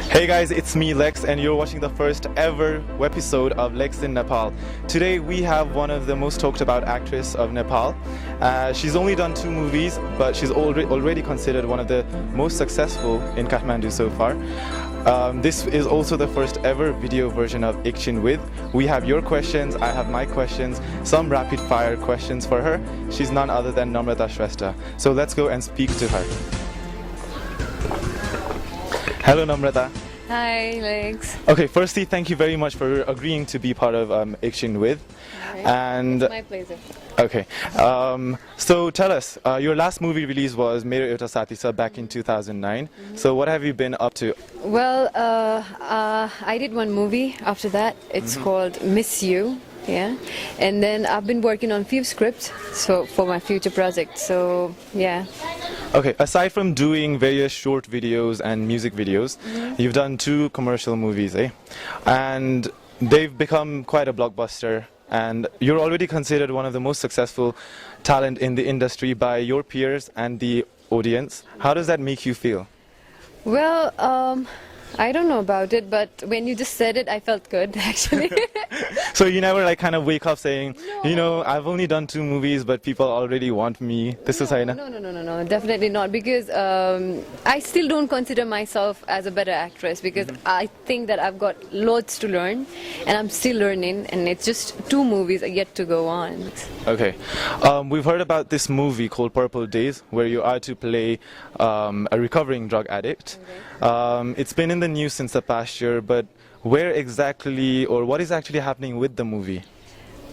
Hey guys, it's me Lex and you're watching the first ever episode of Lex in Nepal. Today we have one of the most talked about actress of Nepal. She's only done 2 movies, but she's already considered one of the most successful in Kathmandu so far. This is also the first ever video version of Ikchin With. We have your questions, I have my questions, some rapid fire questions for her. She's none other than Namrata Shrestha. So let's go and speak to her. Hello Namrata. Hi Lex. Okay, firstly thank you very much for agreeing to be part of Ikchin With. Right. And It's my pleasure. okay, so tell us, your last movie release was Mero Euta Sathi Cha back in 2009. So what have you been up to? Well, I did one movie after that. It's called Miss You. Yeah, and then I've been working on few scripts for my future project. So yeah. Okay, aside from doing various short videos and music videos, you've done 2 commercial movies, eh? And they've become quite a blockbuster. And you're already considered one of the most successful talent in the industry by your peers and the audience. How does that make you feel? Well, I don't know about it, but when you just said it, I felt good actually. So you never like kind of wake up saying, you know, I've only done 2 movies, but people already want me. This is Haina. No, definitely not. Because I still don't consider myself as a better actress because I think that I've got loads to learn, and I'm still learning. And it's just 2 movies yet to go on. Okay, we've heard about this movie called Purple Days, where you are to play a recovering drug addict. It's been in the news since the past year, but where exactly, or what is actually happening with the movie?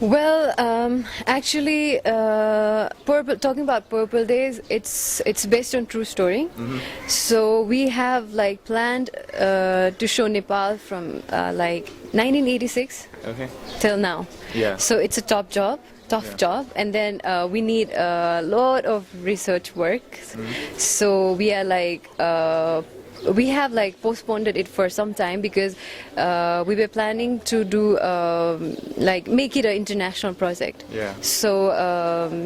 Well, actually, talking about Purple Days, it's based on true story. So we have like planned to show Nepal from like 1986 till now. Yeah. So it's a tough job, and then we need a lot of research work. So we are like. We have like postponed it for some time because we were planning to do like make it an international project. Yeah. So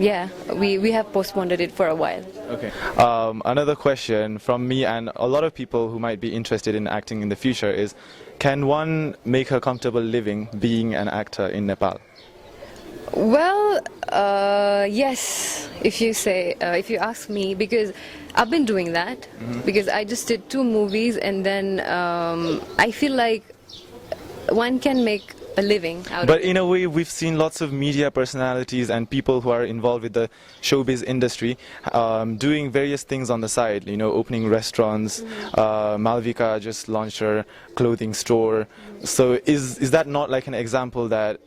yeah, we have postponed it for a while. Okay. Another question from me and a lot of people who might be interested in acting in the future is, can one make a comfortable living being an actor in Nepal? Well, yes, if you ask me, because I've been doing that, because I just did 2 movies, and then I feel like one can make a living out of it. But in a way, we've seen lots of media personalities and people who are involved with the showbiz industry doing various things on the side, you know, opening restaurants. Malvika just launched her clothing store. So is that not like an example that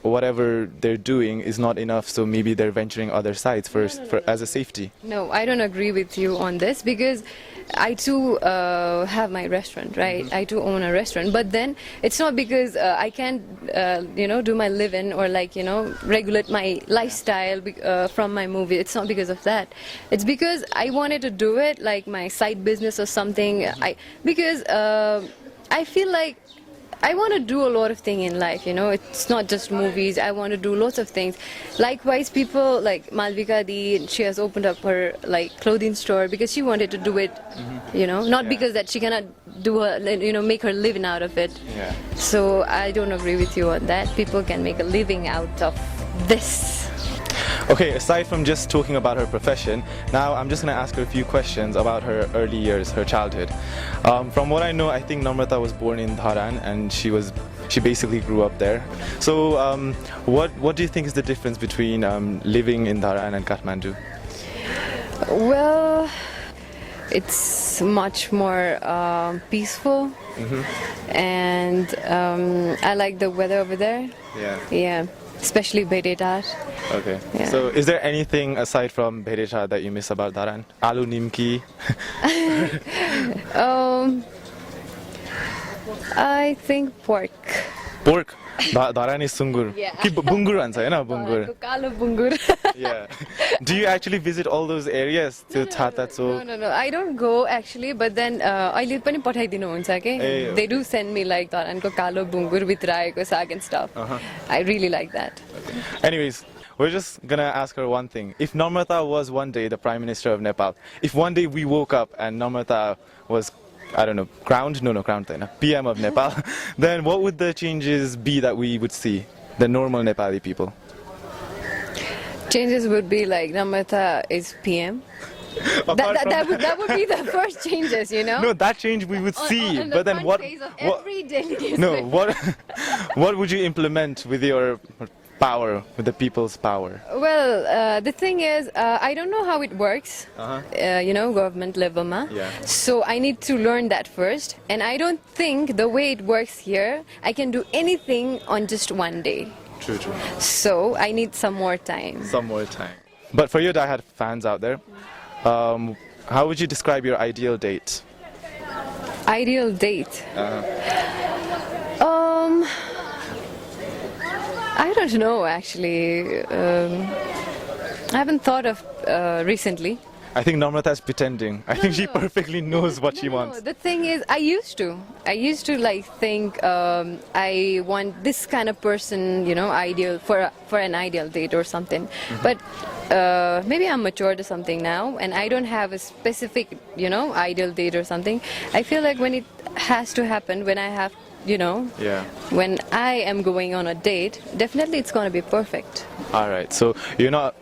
whatever they're doing is not enough, so maybe they're venturing other sides first as a safety? No, I don't agree with you on this, because I too have my restaurant, right? I too own a restaurant, but then it's not because I can't, you know, do my living or like, you know, regulate my lifestyle from my movie. It's not because of that. It's because I wanted to do it like my side business or something. Because I feel like I want to do a lot of things in life, you know. It's not just movies. I want to do lots of things. Likewise, people like Malvika Di, she has opened up her like clothing store because she wanted to do it, you know, not because that she cannot do her, you know, make her living out of it. Yeah. So I don't agree with you on that. People can make a living out of this. Okay, aside from just talking about her profession, now I'm just going to ask her a few questions about her early years, her childhood. From what I know, I think Namrata was born in Dharan and she basically grew up there. So what do you think is the difference between living in Dharan and Kathmandu? Well, it's much more peaceful, and I like the weather over there. Yeah, especially Bedetar. Okay. Yeah. So is there anything aside from Bedetar that you miss about Dharan? Alu nimki? I think pork. Pork? Dharan is sungur. Yeah. Ki bungur bhन्छ Hahn bungur. Kalo bungur. Yeah. Do you actually visit all those areas to Thatatso? No. I don't go actually, but then अहिले पनि पठाइदिनुहुन्छ के. They do send me like Dharanko kalo bungur with raeko saag and stuff. I really like that. Okay. Anyways, we're just gonna ask her one thing. If Namrata was one day the Prime Minister of Nepal, if one day we woke up and Namrata was I don't know, crowned PM of Nepal, then what would the changes be that we would see, the normal Nepali people? Changes would be like Namrata is PM. That would be the first changes, you know. No, that change we would see, on the but then front what? page of what every daily no, newspaper. what would you implement with your power, with the people's power? Well, the thing is, I don't know how it works, you know, government level ma. Yeah. So I need to learn that first. And I don't think the way it works here, I can do anything on just one day. True. So I need some more time. Some more time. But for your diehard fans out there, how would you describe your ideal date? Ideal date? I don't know actually. I haven't thought of recently. I think Namrata is pretending. I think she perfectly knows what she wants. No, the thing is, I used to like think I want this kind of person, you know, ideal for an ideal date or something. But maybe I'm matured or something now, and I don't have a specific, you know, ideal date or something. I feel like when it has to happen, when I have, you know, when I am going on a date, definitely it's gonna be perfect. All right, so you're not.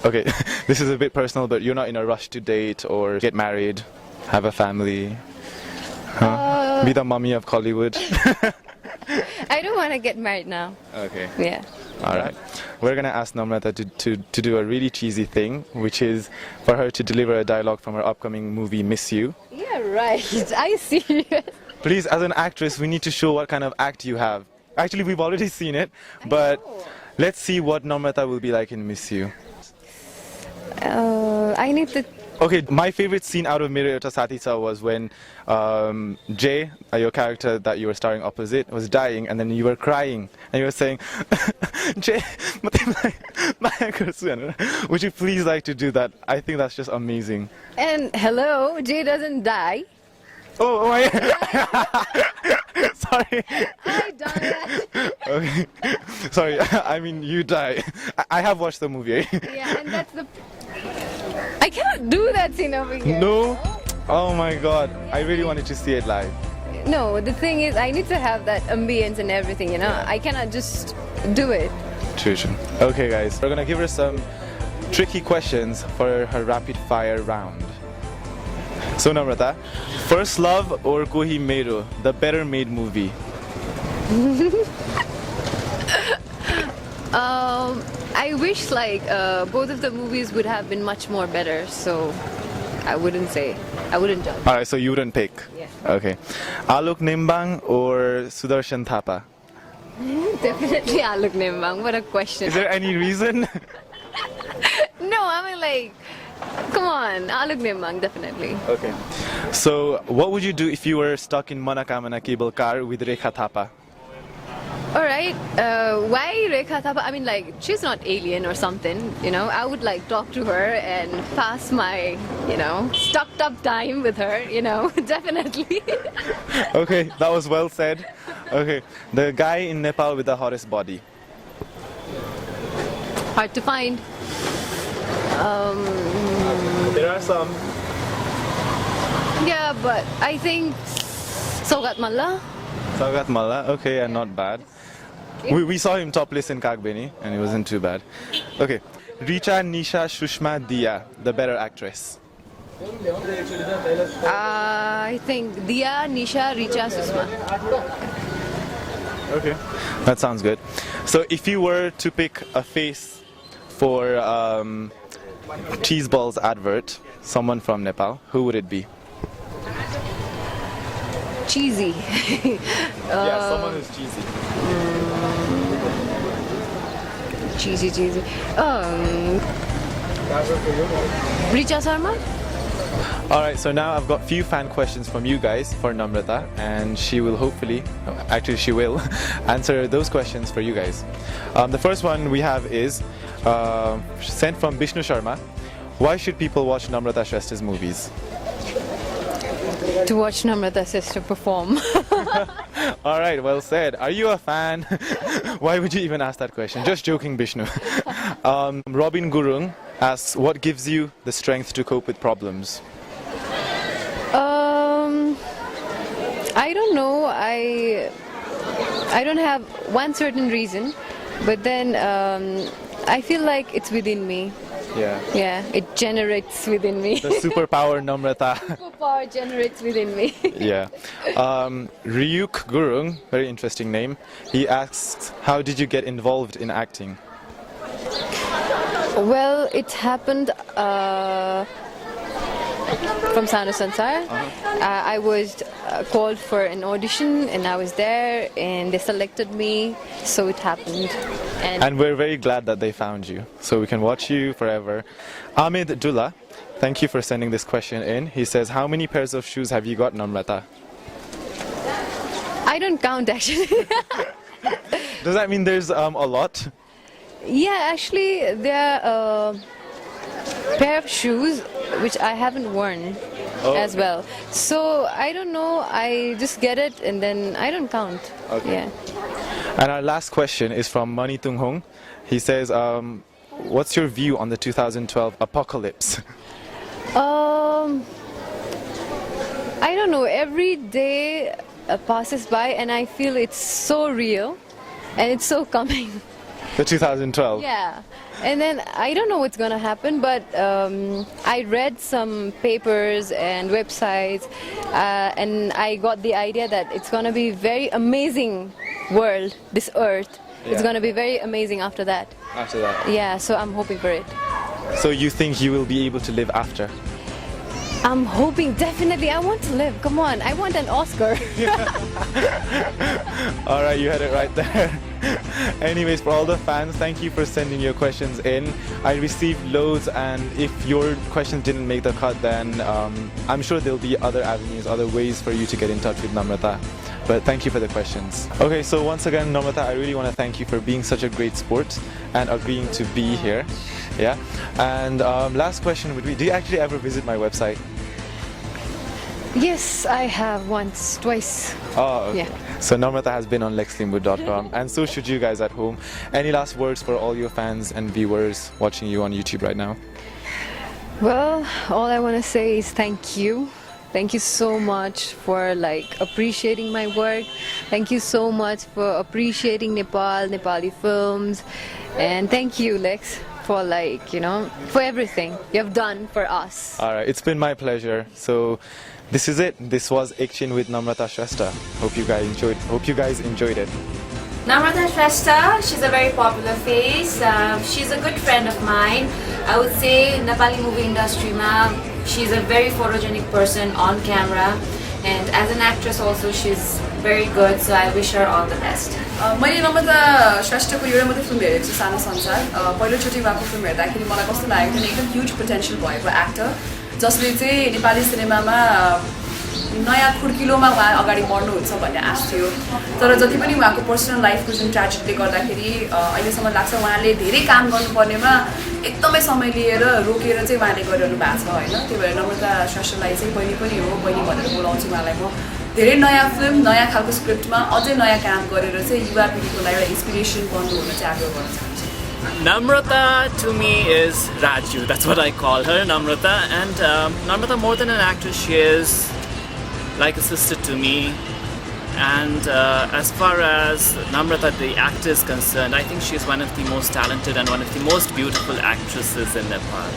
Okay, this is a bit personal, but you're not in a rush to date or get married, have a family, be the mummy of Hollywood. I don't want to get married now. Okay. Yeah. All right. We're going to ask Namrata to do a really cheesy thing, which is for her to deliver a dialogue from her upcoming movie, Miss You. Yeah, right. I see. Please, as an actress, we need to show what kind of act you have. Actually, we've already seen it, but let's see what Namrata will be like in Miss You. I need to. Okay, my favorite scene out of Mere Euta Satisa was when Jay, your character that you were starring opposite, was dying, and then you were crying, and you were saying, Jay, would you please like to do that? I think that's just amazing. And hello, Jay doesn't die. Oh my. Sorry. I die. Okay. Sorry, I mean you die. I have watched the movie. Yeah, and that's the. I cannot do that scene over here. No? Oh my god. I really wanted to see it live. No, the thing is, I need to have that ambience and everything, you know? I cannot just do it. True. Okay, guys. We're gonna give her some tricky questions for her rapid fire round. So, Namrata, First Love or Kohi Mero, the better made movie? I wish like both of the movies would have been much more better, so I wouldn't judge. Alright, so you wouldn't pick? Yeah. Okay. Alok Nimbang or Sudarshan Thapa? Definitely Alok Nimbang. What a question. Is there any reason? No, I mean like, come on, Alok Nimbang, definitely. Okay. So, what would you do if you were stuck in Manakamana cable car with Rekha Thapa? Alright, why Rekha Thapa? I mean like, she's not alien or something, you know. I would like talk to her and pass my, you know, stuck up time with her, you know, definitely. Okay, that was well said. Okay, the guy in Nepal with the hottest body. Hard to find. There are some. Yeah, but I think Sogat Malla. Sagat Malla, okay, and not bad. We saw him topless in Kagbeni, and it wasn't too bad. Okay, Richa, Nisha, Shushma, Dia, the better actress. I think Dia, Nisha, Richa, Susma. Okay, that sounds good. So if you were to pick a face for Cheese Balls advert, someone from Nepal, who would it be? Cheesy. Yeah, someone who's cheesy. Cheesy. Richa Sharma? Alright, so now I've got a few fan questions from you guys for Namrata, and she will hopefully, actually she will, answer those questions for you guys. The first one we have is sent from Vishnu Sharma. Why should people watch Namrata Shrestha's movies? To watch Namrata sister perform. Alright, well said. Are you a fan? Why would you even ask that question? Just joking, Vishnu. Robin Gurung asks, what gives you the strength to cope with problems? I don't know. I don't have one certain reason, but then I feel like it's within me. Yeah. Yeah, it generates within me. The superpower Namrata. Superpower generates within me. Yeah. Ryuk Gurung, very interesting name. He asks, how did you get involved in acting? Well, it happened from Sana Sansar. I was called for an audition and I was there and they selected me, so it happened. And we're very glad that they found you, so we can watch you forever. Ahmed Dullah, thank you for sending this question in. He says, how many pairs of shoes have you got, Namrata? I don't count actually. Does that mean there's a lot? Yeah, actually there are a pair of shoes which I haven't worn as well. So I don't know, I just get it and then I don't count. Okay. Yeah. And our last question is from Mani Tung Hong. He says, what's your view on the 2012 apocalypse? I don't know, every day passes by and I feel it's so real and it's so coming. The 2012? Yeah, and then I don't know what's gonna happen, but I read some papers and websites and I got the idea that it's gonna be very amazing world, this earth. It's Yeah. gonna be very amazing after that. After that. Yeah, so I'm hoping for it. So you think you will be able to live after? I'm hoping, definitely. I want to live. Come on, I want an Oscar. All right, you had it right there. Anyways, for all the fans, thank you for sending your questions in. I received loads, and if your questions didn't make the cut, then I'm sure there'll be other avenues, other ways for you to get in touch with Namrata. But thank you for the questions. Okay, so once again, Namrata, I really want to thank you for being such a great sport and agreeing to be here. Yeah. And last question would be, do you actually ever visit my website? Yes, I have once, twice. Oh, okay. Yeah. So Namrata has been on lexlimwood.com, and so should you guys at home. Any last words for all your fans and viewers watching you on YouTube right now? Well, all I want to say is thank you. Thank you so much for appreciating my work. Thank you so much for appreciating Nepal, Nepali films. And thank you, Lex, for for everything you have done for us. All right, it's been my pleasure. So this is it. This was Ekchin with Namrata Shrestha. Hope you guys enjoyed it. Namrata Shrestha, she's a very popular face. She's a good friend of mine. I would say Nepali movie industry she's a very photogenic person on camera, and as an actress also she's very good, so I wish her all the best. मैले नम्रता श्रेष्ठको एउटा मात्रै film हेरेको छु, सानो संसार। पहिलोचोटि उहाँको film हेर्दाखेरि मलाई कस्तो लागेको थियो, एकदम ह्युज पोटेन्सियल भएको एक्टर जसले चाहिँ नेपाली सिनेमामा नयाँ खुड्किलोमा उहाँ अगाडि बढ्नुहुन्छ भन्ने आश थियो। तर जति पनि उहाँको पर्सनल लाइफको जुन ट्रेजेडीले गर्दाखेरि अहिलेसम्म लाग्छ उहाँले धेरै काम गर्नुपर्नेमा एकदमै समय लिएर रोकेर चाहिँ उहाँले गरिरहनु भएको छ हैन। त्यही भएर नम्रता श्रेष्ठलाई चाहिँ बहिनी पनि हो, बहिनी भनेर बोलाउँछु उहाँलाई म। धेरै नयाँ फिल्म, नयाँ खालको स्क्रिप्टमा अझै नयाँ काम गरेर चाहिँ युवा पिढीको लागि एउटा इन्स्पिरेसन बन्नु हुन चाहिँ आग्रह गर्न चाहन्छु। Namrata to me is Raju, that's what I call her, Namrata. And Namrata, more than an actress, she is like a sister to me. And as far as Namrata, the actor, is concerned, I think she's one of the most talented and one of the most beautiful actresses in Nepal.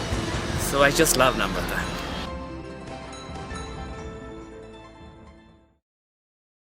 So I just love Namrata.